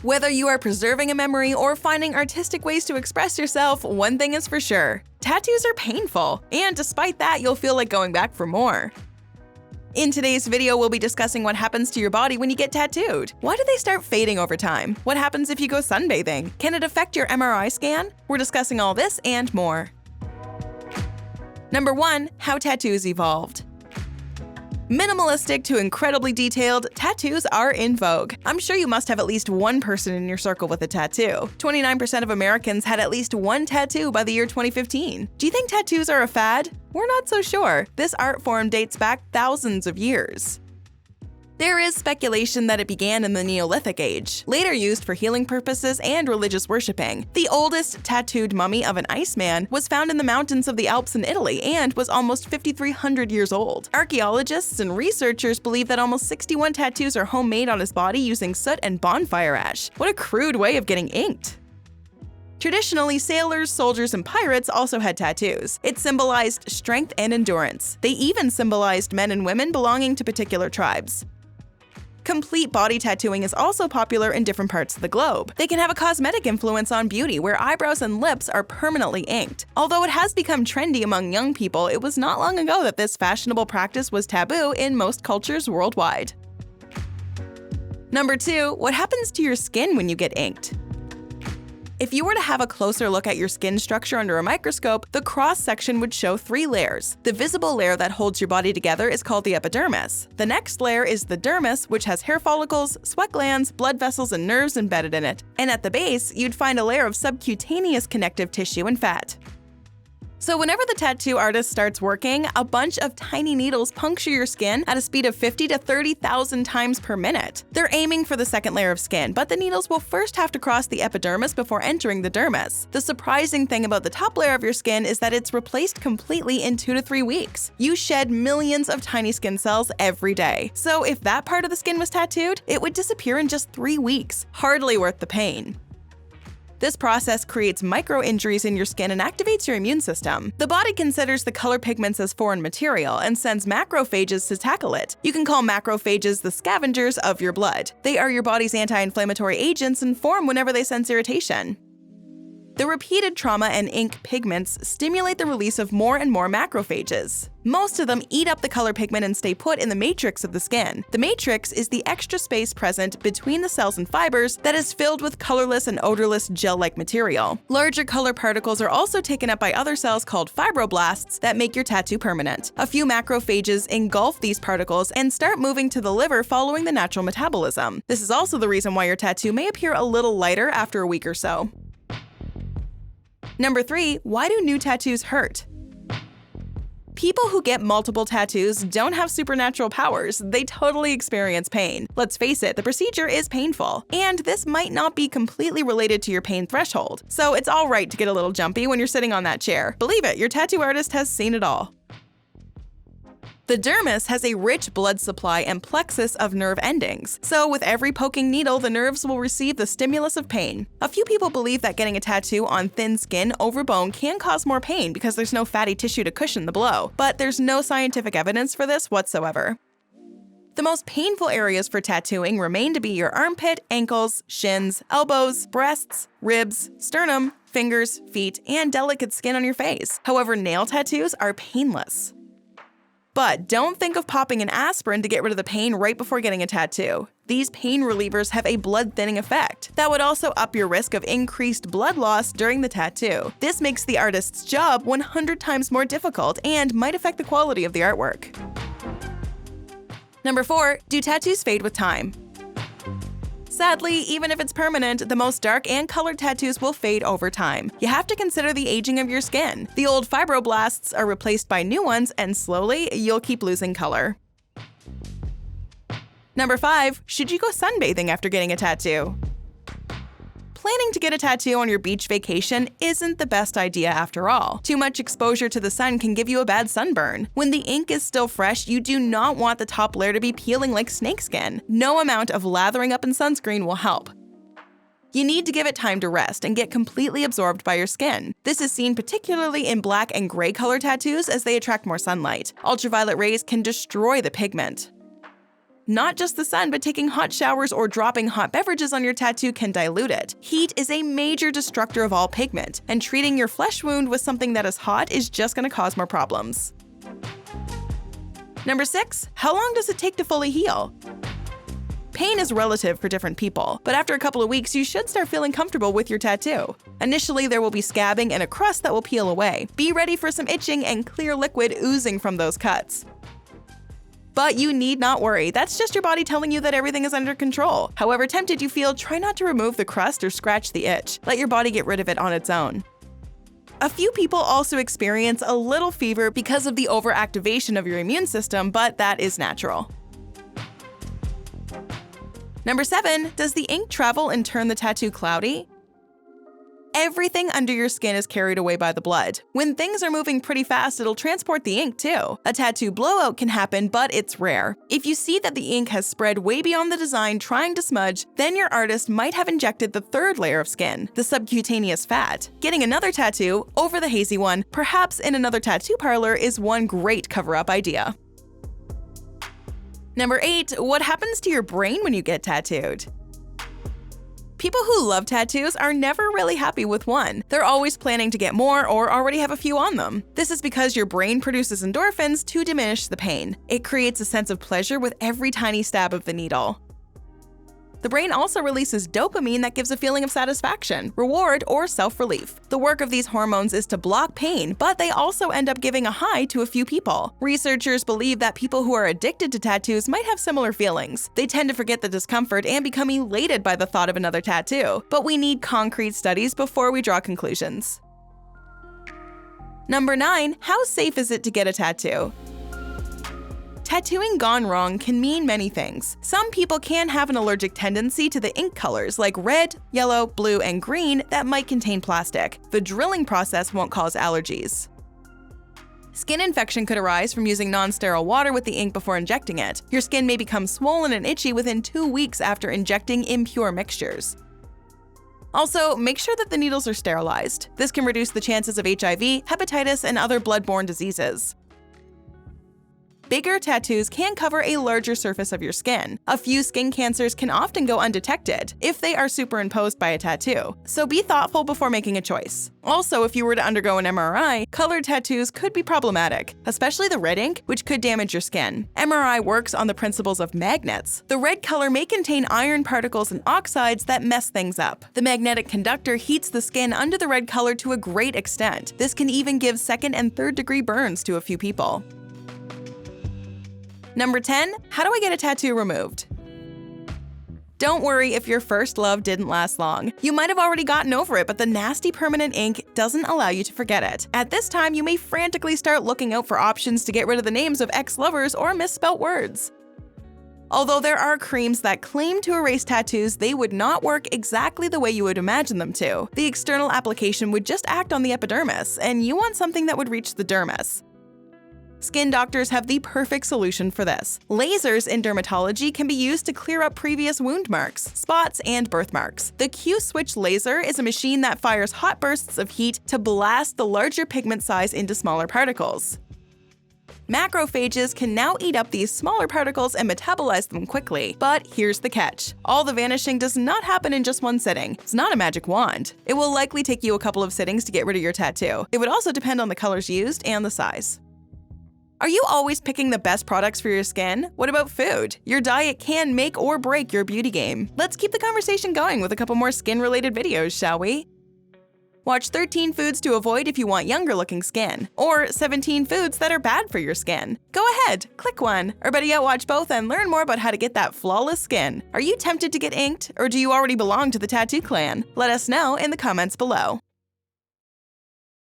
Whether you are preserving a memory or finding artistic ways to express yourself, one thing is for sure: tattoos are painful, and despite that, you'll feel like going back for more. In today's video, we'll be discussing what happens to your body when you get tattooed. Why do they start fading over time? What happens if you go sunbathing? Can it affect your MRI scan? We're discussing all this and more. Number 1. How tattoos evolved. Minimalistic to incredibly detailed, tattoos are in vogue. I'm sure you must have at least one person in your circle with a tattoo. 29% of Americans had at least one tattoo by the year 2015. Do you think tattoos are a fad? We're not so sure. This art form dates back thousands of years. There is speculation that it began in the Neolithic age, later used for healing purposes and religious worshipping. The oldest tattooed mummy of an Iceman was found in the mountains of the Alps in Italy and was almost 5,300 years old. Archaeologists and researchers believe that almost 61 tattoos are homemade on his body using soot and bonfire ash. What a crude way of getting inked! Traditionally, sailors, soldiers, and pirates also had tattoos. It symbolized strength and endurance. They even symbolized men and women belonging to particular tribes. Complete body tattooing is also popular in different parts of the globe. They can have a cosmetic influence on beauty, where eyebrows and lips are permanently inked. Although it has become trendy among young people, it was not long ago that this fashionable practice was taboo in most cultures worldwide. Number 2. What happens to your skin when you get inked? If you were to have a closer look at your skin structure under a microscope, the cross-section would show 3 layers. The visible layer that holds your body together is called the epidermis. The next layer is the dermis, which has hair follicles, sweat glands, blood vessels, and nerves embedded in it. And at the base, you'd find a layer of subcutaneous connective tissue and fat. So whenever the tattoo artist starts working, a bunch of tiny needles puncture your skin at a speed of 50 to 30,000 times per minute. They're aiming for the second layer of skin, but the needles will first have to cross the epidermis before entering the dermis. The surprising thing about the top layer of your skin is that it's replaced completely in 2 to 3 weeks. You shed millions of tiny skin cells every day. So if that part of the skin was tattooed, it would disappear in just 3 weeks. Hardly worth the pain. This process creates micro-injuries in your skin and activates your immune system. The body considers the color pigments as foreign material and sends macrophages to tackle it. You can call macrophages the scavengers of your blood. They are your body's anti-inflammatory agents and form whenever they sense irritation. The repeated trauma and ink pigments stimulate the release of more and more macrophages. Most of them eat up the color pigment and stay put in the matrix of the skin. The matrix is the extra space present between the cells and fibers that is filled with colorless and odorless gel-like material. Larger color particles are also taken up by other cells called fibroblasts that make your tattoo permanent. A few macrophages engulf these particles and start moving to the liver following the natural metabolism. This is also the reason why your tattoo may appear a little lighter after a week or so. Number 3. Why do new tattoos hurt? People who get multiple tattoos don't have supernatural powers. They totally experience pain. Let's face it, the procedure is painful. And this might not be completely related to your pain threshold. So it's alright to get a little jumpy when you're sitting on that chair. Believe it, your tattoo artist has seen it all. The dermis has a rich blood supply and plexus of nerve endings, so with every poking needle, the nerves will receive the stimulus of pain. A few people believe that getting a tattoo on thin skin over bone can cause more pain because there's no fatty tissue to cushion the blow, but there's no scientific evidence for this whatsoever. The most painful areas for tattooing remain to be your armpit, ankles, shins, elbows, breasts, ribs, sternum, fingers, feet, and delicate skin on your face. However, nail tattoos are painless. But don't think of popping an aspirin to get rid of the pain right before getting a tattoo. These pain relievers have a blood-thinning effect that would also up your risk of increased blood loss during the tattoo. This makes the artist's job 100 times more difficult and might affect the quality of the artwork. Number 4. Do tattoos fade with time? Sadly, even if it's permanent, the most dark and colored tattoos will fade over time. You have to consider the aging of your skin. The old fibroblasts are replaced by new ones, and slowly, you'll keep losing color. Number 5. Should you go sunbathing after getting a tattoo? Planning to get a tattoo on your beach vacation isn't the best idea after all. Too much exposure to the sun can give you a bad sunburn. When the ink is still fresh, you do not want the top layer to be peeling like snakeskin. No amount of lathering up in sunscreen will help. You need to give it time to rest and get completely absorbed by your skin. This is seen particularly in black and gray color tattoos as they attract more sunlight. Ultraviolet rays can destroy the pigment. Not just the sun, but taking hot showers or dropping hot beverages on your tattoo can dilute it. Heat is a major destructor of all pigment, and treating your flesh wound with something that is hot is just going to cause more problems. Number 6. How long does it take to fully heal? Pain is relative for different people, but after a couple of weeks, you should start feeling comfortable with your tattoo. Initially, there will be scabbing and a crust that will peel away. Be ready for some itching and clear liquid oozing from those cuts. But you need not worry, that's just your body telling you that everything is under control. However tempted you feel, try not to remove the crust or scratch the itch. Let your body get rid of it on its own. A few people also experience a little fever because of the overactivation of your immune system, but that is natural. Number 7. Does the ink travel and turn the tattoo cloudy? Everything under your skin is carried away by the blood. When things are moving pretty fast, it'll transport the ink too. A tattoo blowout can happen, but it's rare. If you see that the ink has spread way beyond the design trying to smudge, then your artist might have injected the third layer of skin, the subcutaneous fat. Getting another tattoo over the hazy one, perhaps in another tattoo parlor, is one great cover-up idea. Number 8. What happens to your brain when you get tattooed? People who love tattoos are never really happy with one. They're always planning to get more or already have a few on them. This is because your brain produces endorphins to diminish the pain. It creates a sense of pleasure with every tiny stab of the needle. The brain also releases dopamine that gives a feeling of satisfaction, reward, or self-relief. The work of these hormones is to block pain, but they also end up giving a high to a few people. Researchers believe that people who are addicted to tattoos might have similar feelings. They tend to forget the discomfort and become elated by the thought of another tattoo, but we need concrete studies before we draw conclusions. Number 9. How safe is it to get a tattoo? Tattooing gone wrong can mean many things. Some people can have an allergic tendency to the ink colors like red, yellow, blue, and green that might contain plastic. The drilling process won't cause allergies. Skin infection could arise from using non-sterile water with the ink before injecting it. Your skin may become swollen and itchy within 2 weeks after injecting impure mixtures. Also, make sure that the needles are sterilized. This can reduce the chances of HIV, hepatitis, and other bloodborne diseases. Bigger tattoos can cover a larger surface of your skin. A few skin cancers can often go undetected if they are superimposed by a tattoo, so be thoughtful before making a choice. Also, if you were to undergo an MRI, colored tattoos could be problematic, especially the red ink, which could damage your skin. MRI works on the principles of magnets. The red color may contain iron particles and oxides that mess things up. The magnetic conductor heats the skin under the red color to a great extent. This can even give second and third degree burns to a few people. Number 10. How do I get a tattoo removed? Don't worry if your first love didn't last long. You might have already gotten over it, but the nasty permanent ink doesn't allow you to forget it. At this time, you may frantically start looking out for options to get rid of the names of ex-lovers or misspelt words. Although there are creams that claim to erase tattoos, they would not work exactly the way you would imagine them to. The external application would just act on the epidermis, and you want something that would reach the dermis. Skin doctors have the perfect solution for this. Lasers in dermatology can be used to clear up previous wound marks, spots, and birthmarks. The Q-switch laser is a machine that fires hot bursts of heat to blast the larger pigment size into smaller particles. Macrophages can now eat up these smaller particles and metabolize them quickly. But here's the catch. All the vanishing does not happen in just one sitting. It's not a magic wand. It will likely take you a couple of sittings to get rid of your tattoo. It would also depend on the colors used and the size. Are you always picking the best products for your skin? What about food? Your diet can make or break your beauty game. Let's keep the conversation going with a couple more skin-related videos, shall we? Watch 13 foods to avoid if you want younger-looking skin, or 17 foods that are bad for your skin. Go ahead, click one, or better yet, watch both and learn more about how to get that flawless skin. Are you tempted to get inked, or do you already belong to the tattoo clan? Let us know in the comments below.